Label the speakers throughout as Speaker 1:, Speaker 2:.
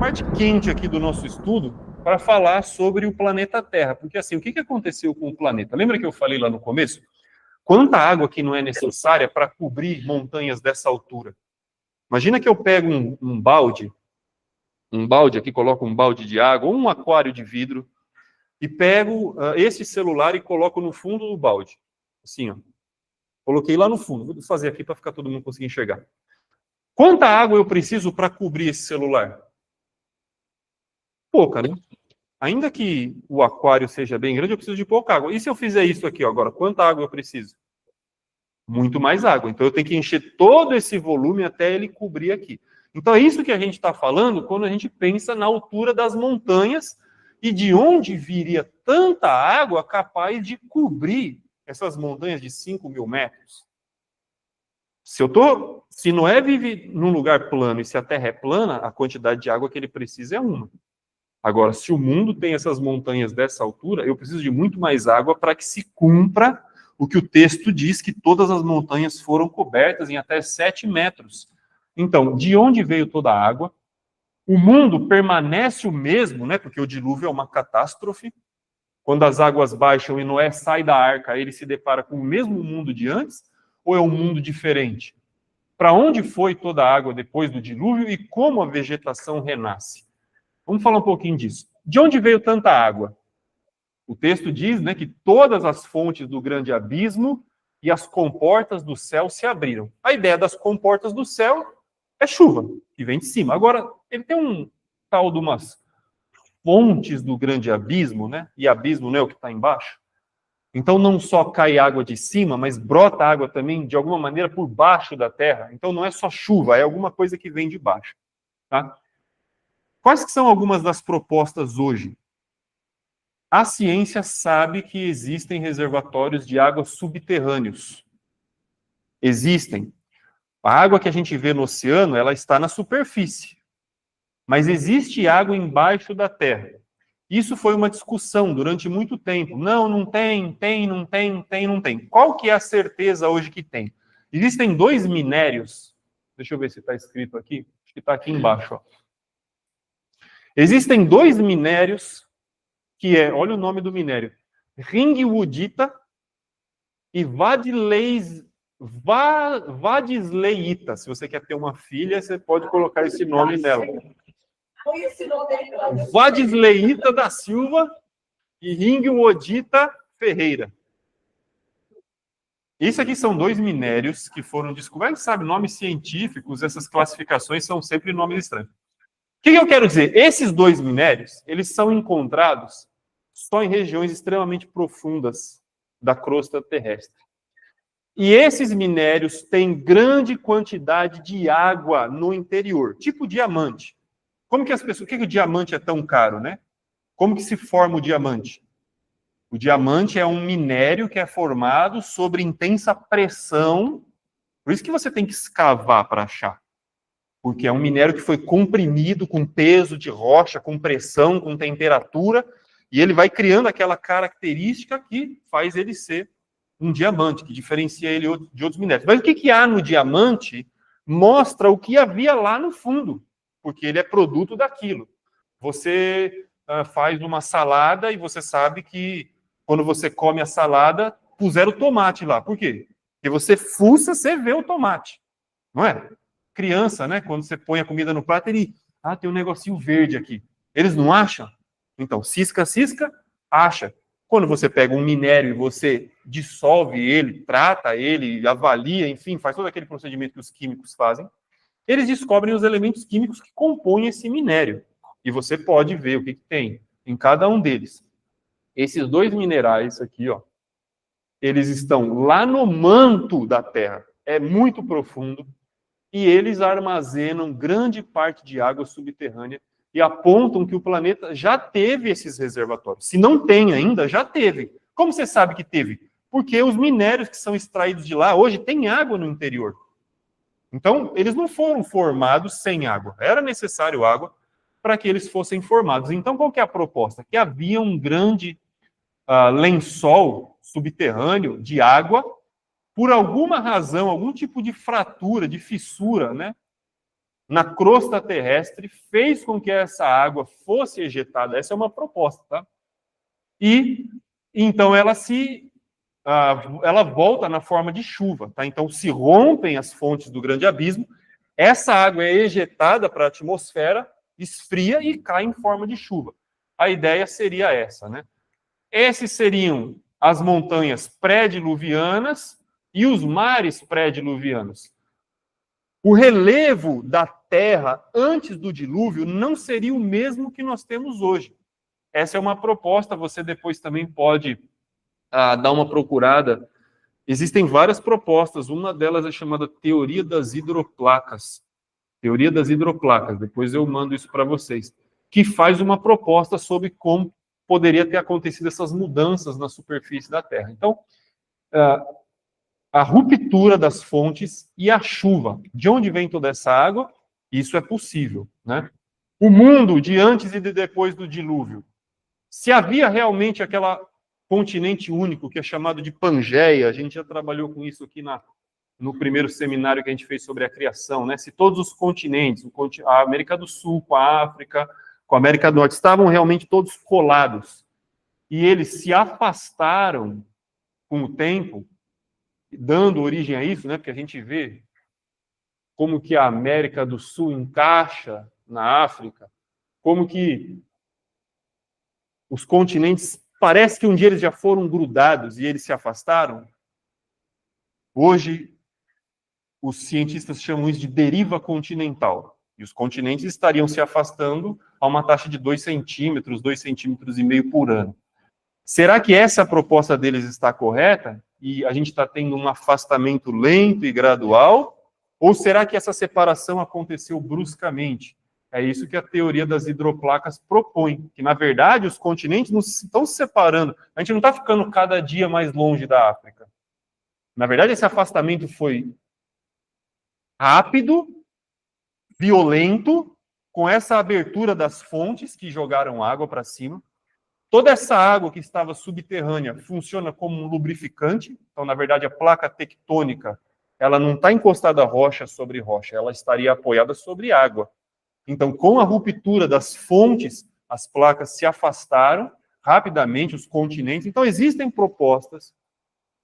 Speaker 1: parte quente aqui do nosso estudo para falar sobre o planeta Terra. Porque assim, o que aconteceu com o planeta? Lembra que eu falei lá no começo? Quanta água que não é necessária para cobrir montanhas dessa altura? Imagina que eu pego um balde aqui, coloco um balde de água, ou um aquário de vidro, e pego esse celular e coloco no fundo do balde. Assim, ó. Coloquei lá no fundo. Vou fazer aqui para ficar todo mundo conseguir enxergar. Quanta água eu preciso para cobrir esse celular? Pouca, né? Ainda que o aquário seja bem grande, eu preciso de pouca água. E se eu fizer isso aqui, ó, agora, quanta água eu preciso? Muito mais água. Então eu tenho que encher todo esse volume até ele cobrir aqui. Então é isso que a gente está falando quando a gente pensa na altura das montanhas e de onde viria tanta água capaz de cobrir essas montanhas de 5.000 metros. Se Noé vive num lugar plano e se a Terra é plana, a quantidade de água que ele precisa é uma. Agora, se o mundo tem essas montanhas dessa altura, eu preciso de muito mais água para que se cumpra o que o texto diz, que todas as montanhas foram cobertas em até 7 metros. Então, de onde veio toda a água? O mundo permanece o mesmo, né? Porque o dilúvio é uma catástrofe. Quando as águas baixam e Noé sai da arca, ele se depara com o mesmo mundo de antes, ou é um mundo diferente? Para onde foi toda a água depois do dilúvio e como a vegetação renasce? Vamos falar um pouquinho disso. De onde veio tanta água? O texto diz, né, que todas as fontes do grande abismo e as comportas do céu se abriram. A ideia das comportas do céu é chuva, que vem de cima. Agora, ele tem um tal de umas fontes do grande abismo, né? E abismo não é o que está embaixo. Então, não só cai água de cima, mas brota água também, de alguma maneira, por baixo da terra. Então, não é só chuva, é alguma coisa que vem de baixo. Tá? Quais que são algumas das propostas hoje? A ciência sabe que existem reservatórios de água subterrâneos. Existem. A água que a gente vê no oceano, ela está na superfície. Mas existe água embaixo da terra. Isso foi uma discussão durante muito tempo. Não, não tem, não tem. Qual que é a certeza hoje que tem? Existem 2 minérios. Deixa eu ver se está escrito aqui. Acho que está aqui embaixo. Ó. Existem 2 minérios que é, olha o nome do minério, ringwoodita e vadisleita. Se você quer ter uma filha, você pode colocar esse nome nela. Vadisleita da Silva e ringwoodita Ferreira. Isso aqui são 2 minérios que foram descobertos. Sabe, nomes científicos, essas classificações são sempre nomes estranhos. O que eu quero dizer? Esses 2 minérios, eles são encontrados só em regiões extremamente profundas da crosta terrestre. E esses minérios têm grande quantidade de água no interior, tipo diamante. Como que as pessoas... Por que o diamante é tão caro, né? Como que se forma o diamante? O diamante é um minério que é formado sob intensa pressão. Por isso que você tem que escavar para achar. Porque é um minério que foi comprimido com peso de rocha, com pressão, com temperatura, e ele vai criando aquela característica que faz ele ser um diamante, que diferencia ele de outros minérios. Mas o que há no diamante mostra o que havia lá no fundo, porque ele é produto daquilo. Você faz uma salada e você sabe que quando você come a salada, puseram tomate lá. Por quê? Porque você fuça, você vê o tomate, não é? Criança, né? Quando você põe a comida no prato, ele... tem um negocinho verde aqui. Eles não acham? Então, cisca, acha. Quando você pega um minério e você dissolve ele, trata ele, avalia, enfim, faz todo aquele procedimento que os químicos fazem, eles descobrem os elementos químicos que compõem esse minério. E você pode ver o que tem em cada um deles. Esses 2 minerais aqui, ó, eles estão lá no manto da Terra. É muito profundo. E eles armazenam grande parte de água subterrânea e apontam que o planeta já teve esses reservatórios. Se não tem ainda, já teve. Como você sabe que teve? Porque os minérios que são extraídos de lá hoje têm água no interior. Então, eles não foram formados sem água. Era necessário água para que eles fossem formados. Então, qual que é a proposta? Que havia um grande lençol subterrâneo de água. Por alguma razão, algum tipo de fratura, de fissura, né? na crosta terrestre, fez com que essa água fosse ejetada. Essa é uma proposta, tá? E então ela volta na forma de chuva, tá? Então se rompem as fontes do grande abismo, essa água é ejetada para a atmosfera, esfria e cai em forma de chuva. A ideia seria essa, né? Esses seriam as montanhas pré-diluvianas e os mares pré-diluvianos. O relevo da Terra antes do dilúvio não seria o mesmo que nós temos hoje. Essa é uma proposta, você depois também pode dar uma procurada. Existem várias propostas, uma delas é chamada Teoria das Hidroplacas. Teoria das Hidroplacas, depois eu mando isso para vocês, que faz uma proposta sobre como poderia ter acontecido essas mudanças na superfície da Terra. Então, a ruptura das fontes e a chuva. De onde vem toda essa água? Isso é possível, né? O mundo de antes e de depois do dilúvio. Se havia realmente aquele continente único que é chamado de Pangeia, a gente já trabalhou com isso aqui no primeiro seminário que a gente fez sobre a criação, né? Se todos os continentes, a América do Sul com a África, com a América do Norte, estavam realmente todos colados e eles se afastaram com o tempo, dando origem a isso, né? Porque a gente vê como que a América do Sul encaixa na África, como que os continentes, parece que um dia eles já foram grudados e eles se afastaram. Hoje, os cientistas chamam isso de deriva continental. E os continentes estariam se afastando a uma taxa de 2 centímetros, 2,5 centímetros por ano. Será que essa proposta deles está correta? E a gente está tendo um afastamento lento e gradual? Ou será que essa separação aconteceu bruscamente? É isso que a teoria das hidroplacas propõe, que, na verdade, os continentes não estão se separando. A gente não está ficando cada dia mais longe da África. Na verdade, esse afastamento foi rápido, violento, com essa abertura das fontes que jogaram água para cima. Toda essa água que estava subterrânea funciona como um lubrificante. Então, na verdade, a placa tectônica, ela não está encostada rocha sobre rocha, ela estaria apoiada sobre água. Então, com a ruptura das fontes, as placas se afastaram rapidamente, os continentes. Então, existem propostas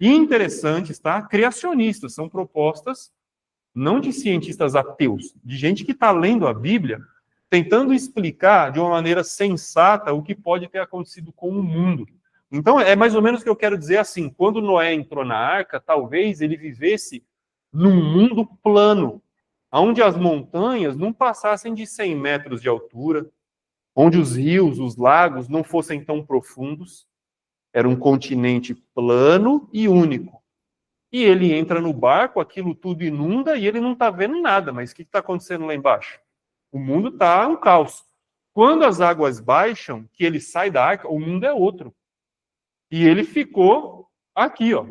Speaker 1: interessantes, tá? Criacionistas, são propostas não de cientistas ateus, de gente que está lendo a Bíblia, tentando explicar de uma maneira sensata o que pode ter acontecido com o mundo. Então, é mais ou menos o que eu quero dizer assim, quando Noé entrou na arca, talvez ele vivesse num mundo plano, onde as montanhas não passassem de 100 metros de altura, onde os rios, os lagos não fossem tão profundos. Era um continente plano e único. E ele entra no barco, aquilo tudo inunda e ele não está vendo nada. Mas o que está acontecendo lá embaixo? O mundo está um caos. Quando as águas baixam, que ele sai da arca, o mundo é outro. E ele ficou aqui, ó.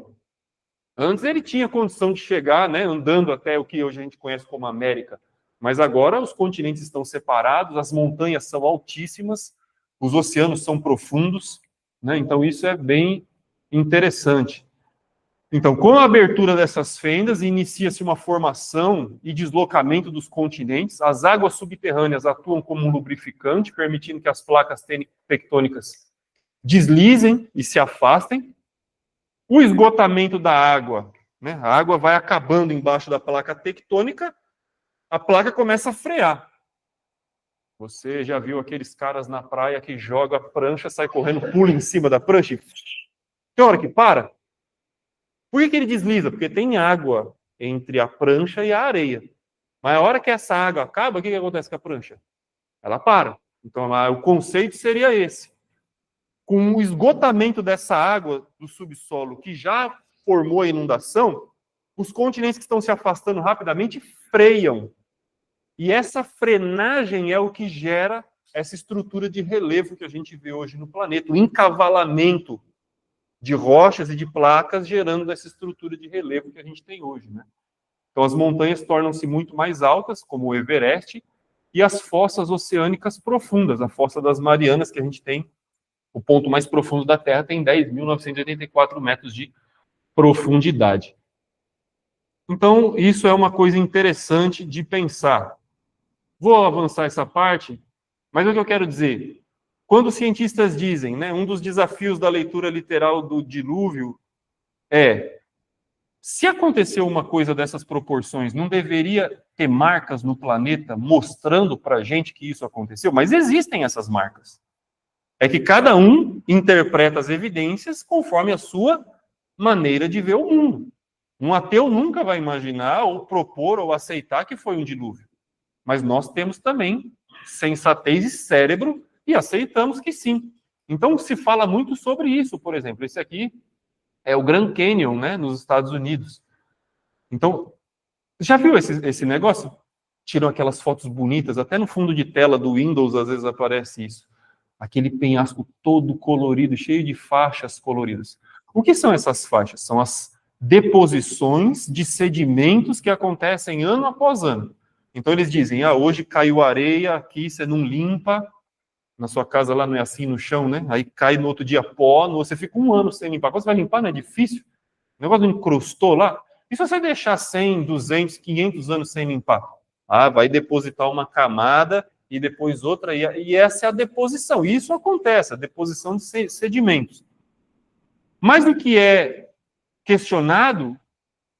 Speaker 1: Antes ele tinha condição de chegar, né, andando até o que hoje a gente conhece como América. Mas agora os continentes estão separados, as montanhas são altíssimas, os oceanos são profundos, né? Então isso é bem interessante. Então, com a abertura dessas fendas, inicia-se uma formação e deslocamento dos continentes. As águas subterrâneas atuam como um lubrificante, permitindo que as placas tectônicas deslizem e se afastem. O esgotamento da água, né? A água vai acabando embaixo da placa tectônica, a placa começa a frear. Você já viu aqueles caras na praia que jogam a prancha, sai correndo, pula em cima da prancha e tem hora que para? Por que ele desliza? Porque tem água entre a prancha e a areia. Mas a hora que essa água acaba, o que acontece com a prancha? Ela para. Então, o conceito seria esse. Com o esgotamento dessa água do subsolo que já formou a inundação, os continentes que estão se afastando rapidamente freiam. E essa frenagem é o que gera essa estrutura de relevo que a gente vê hoje no planeta, o encavalamento de rochas e de placas gerando essa estrutura de relevo que a gente tem hoje, né? Então as montanhas tornam-se muito mais altas, como o Everest, e as fossas oceânicas profundas, a Fossa das Marianas, que a gente tem, o ponto mais profundo da Terra, tem 10.984 metros de profundidade. Então, isso é uma coisa interessante de pensar. Vou avançar essa parte, mas o que eu quero dizer? Quando os cientistas dizem, né, um dos desafios da leitura literal do dilúvio é: se aconteceu uma coisa dessas proporções, não deveria ter marcas no planeta mostrando para a gente que isso aconteceu? Mas existem essas marcas. É que cada um interpreta as evidências conforme a sua maneira de ver o mundo. Um ateu nunca vai imaginar, ou propor, ou aceitar que foi um dilúvio. Mas nós temos também sensatez e cérebro e aceitamos que sim. Então se fala muito sobre isso, por exemplo. Esse aqui é o Grand Canyon, né, nos Estados Unidos. Então, já viu esse negócio? Tiram aquelas fotos bonitas, até no fundo de tela do Windows às vezes aparece isso. Aquele penhasco todo colorido, cheio de faixas coloridas. O que são essas faixas? São as deposições de sedimentos que acontecem ano após ano. Então eles dizem, hoje caiu areia aqui, você não limpa, na sua casa lá não é assim no chão, né? Aí cai no outro dia pó, você fica um ano sem limpar. Quando você vai limpar, não é difícil? O negócio não encrustou lá. E se você deixar 100, 200, 500 anos sem limpar? Vai depositar uma camada e depois outra, e essa é a deposição. E isso acontece, a deposição de sedimentos. Mas o que é questionado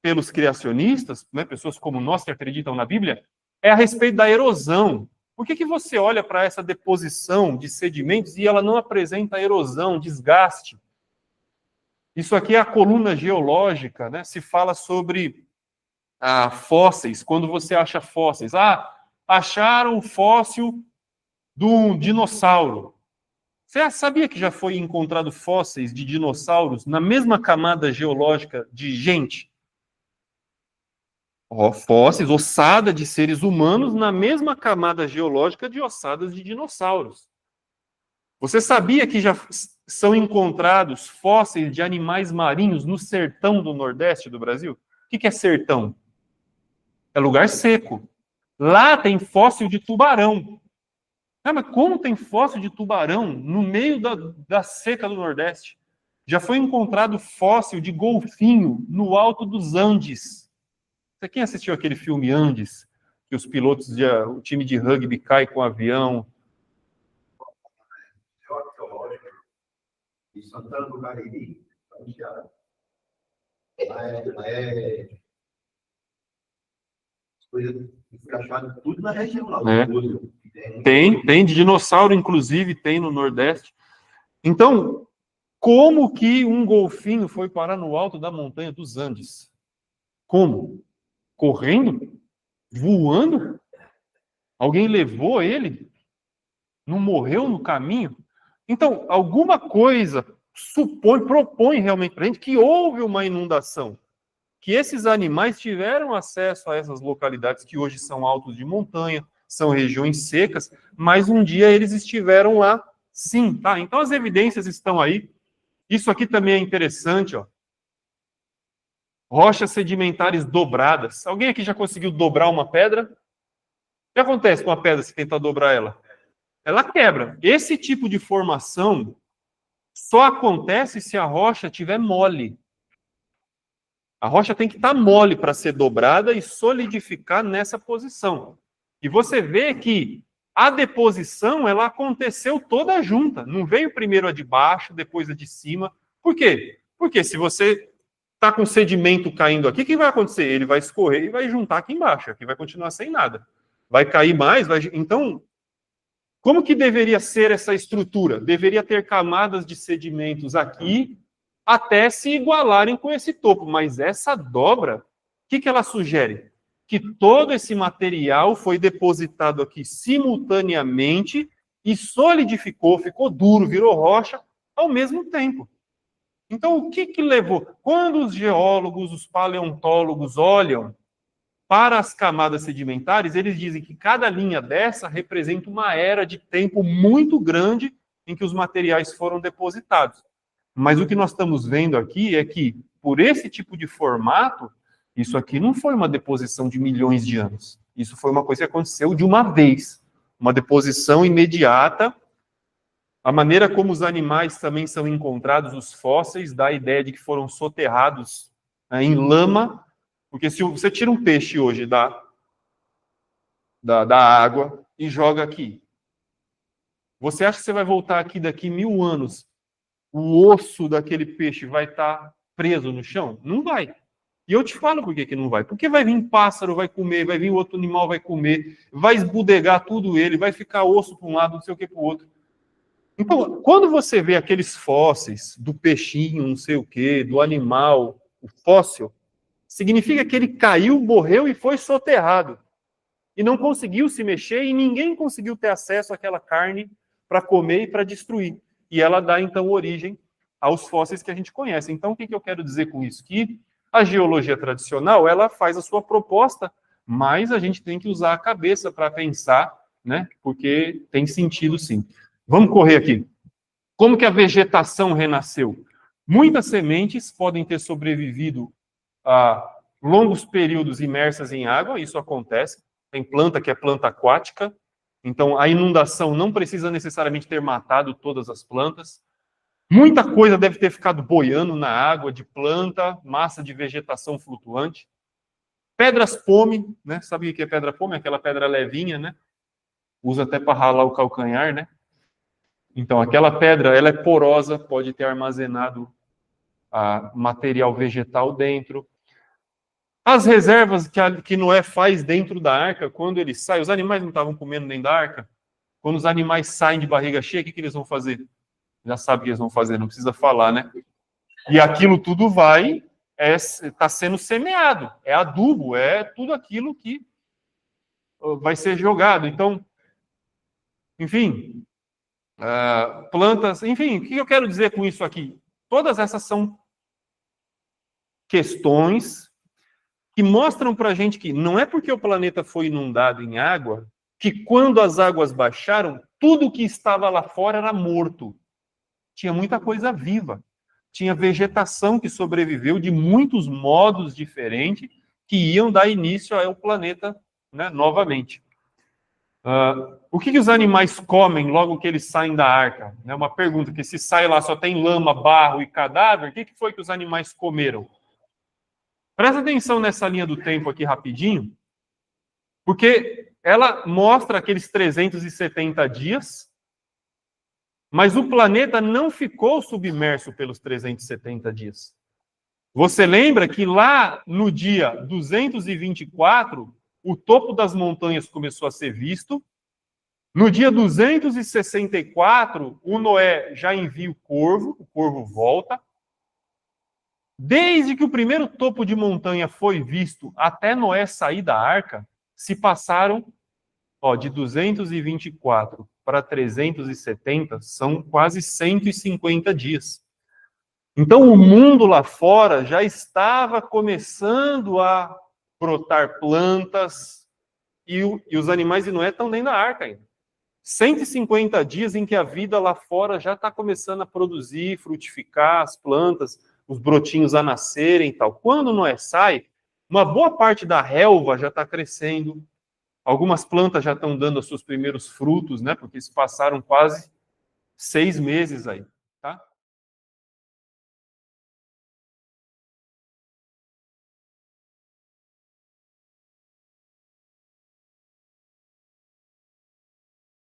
Speaker 1: pelos criacionistas, né, pessoas como nós que acreditam na Bíblia, é a respeito da erosão. Por que você olha para essa deposição de sedimentos e ela não apresenta erosão, desgaste? Isso aqui é a coluna geológica, né? Se fala sobre fósseis, quando você acha fósseis. Acharam o fóssil de um dinossauro. Você sabia que já foi encontrado fósseis de dinossauros na mesma camada geológica de gente? Fósseis, ossada de seres humanos na mesma camada geológica de ossadas de dinossauros. Você sabia que já são encontrados fósseis de animais marinhos no sertão do Nordeste do Brasil? O que é sertão? É lugar seco. Lá tem fóssil de tubarão. Mas como tem fóssil de tubarão no meio da seca do Nordeste? Já foi encontrado fóssil de golfinho no alto dos Andes. Quem assistiu aquele filme Andes? Que os pilotos, o time de rugby cai com o avião.
Speaker 2: De Santana do Cariri, foi achado tudo na região lá.
Speaker 1: Tem de dinossauro, inclusive, tem no Nordeste. Então, como que um golfinho foi parar no alto da montanha dos Andes? Como? Correndo? Voando? Alguém levou ele? Não morreu no caminho? Então, alguma coisa propõe realmente para a gente que houve uma inundação, que esses animais tiveram acesso a essas localidades que hoje são altos de montanha, são regiões secas, mas um dia eles estiveram lá, sim, tá? Então as evidências estão aí. Isso aqui também é interessante, ó. Rochas sedimentares dobradas. Alguém aqui já conseguiu dobrar uma pedra? O que acontece com a pedra se tentar dobrar ela? Ela quebra. Esse tipo de formação só acontece se a rocha estiver mole. A rocha tem que estar mole para ser dobrada e solidificar nessa posição. E você vê que a deposição ela aconteceu toda junta. Não veio primeiro a de baixo, depois a de cima. Por quê? Porque se você está com sedimento caindo aqui, o que vai acontecer? Ele vai escorrer e vai juntar aqui embaixo. Aqui vai continuar sem nada. Vai cair mais. Então, como que deveria ser essa estrutura? Deveria ter camadas de sedimentos aqui até se igualarem com esse topo. Mas essa dobra, o que ela sugere? Que todo esse material foi depositado aqui simultaneamente e solidificou, ficou duro, virou rocha ao mesmo tempo. Então, o que levou? Quando os geólogos, os paleontólogos olham para as camadas sedimentares, eles dizem que cada linha dessa representa uma era de tempo muito grande em que os materiais foram depositados. Mas o que nós estamos vendo aqui é que, por esse tipo de formato, isso aqui não foi uma deposição de milhões de anos. Isso foi uma coisa que aconteceu de uma vez. Uma deposição imediata. A maneira como os animais também são encontrados, os fósseis, dá a ideia de que foram soterrados em lama. Porque se você tira um peixe hoje da água e joga aqui. Você acha que você vai voltar aqui daqui 1000 anos, o osso daquele peixe vai estar preso no chão? Não vai. E eu te falo por que não vai. Porque vai vir um pássaro, vai comer, vai vir outro animal, vai comer, vai esbudegar tudo ele, vai ficar osso para um lado, não sei o que para o outro. Então, quando você vê aqueles fósseis do peixinho, não sei o que, do animal, o fóssil, significa que ele caiu, morreu e foi soterrado. E não conseguiu se mexer e ninguém conseguiu ter acesso àquela carne para comer e para destruir. E ela dá, então, origem aos fósseis que a gente conhece. Então, o que eu quero dizer com isso? Que a geologia tradicional, ela faz a sua proposta, mas a gente tem que usar a cabeça para pensar, né? Porque tem sentido, sim. Vamos correr aqui. Como que a vegetação renasceu? Muitas sementes podem ter sobrevivido a longos períodos imersas em água, isso acontece. Tem planta que é planta aquática, então a inundação não precisa necessariamente ter matado todas as plantas. Muita coisa deve ter ficado boiando na água, de planta, massa de vegetação flutuante. Pedras pome, né? Sabe o que é pedra pome? Aquela pedra levinha, né? Usa até para ralar o calcanhar, né? Então, aquela pedra, ela é porosa, pode ter armazenado material vegetal dentro. As reservas que Noé faz dentro da arca, quando ele sai, os animais não estavam comendo dentro da arca? Quando os animais saem de barriga cheia, o que eles vão fazer? Já sabe o que eles vão fazer, não precisa falar, né? E aquilo tudo está sendo semeado, é adubo, é tudo aquilo que vai ser jogado. Então, enfim, plantas, enfim, o que eu quero dizer com isso aqui? Todas essas são questões que mostram para a gente que não é porque o planeta foi inundado em água que quando as águas baixaram, tudo que estava lá fora era morto. Tinha muita coisa viva. Tinha vegetação que sobreviveu de muitos modos diferentes que iam dar início ao planeta, né, novamente. O que os animais comem logo que eles saem da arca? É uma pergunta, que se sai lá só tem lama, barro e cadáver, o que foi que os animais comeram? Presta atenção nessa linha do tempo aqui rapidinho, porque ela mostra aqueles 370 dias, mas o planeta não ficou submerso pelos 370 dias. Você lembra que lá no dia 224, o topo das montanhas começou a ser visto. No dia 264, o Noé já envia o corvo volta. Desde que o primeiro topo de montanha foi visto até Noé sair da arca, se passaram de 224 para 370, são quase 150 dias. Então, o mundo lá fora já estava começando a brotar plantas e os animais de Noé estão dentro da arca ainda. 150 dias em que a vida lá fora já está começando a produzir, frutificar as plantas, os brotinhos a nascerem e tal. Quando Noé sai, uma boa parte da relva já está crescendo, algumas plantas já estão dando os seus primeiros frutos, né? Porque se passaram quase 6 meses aí.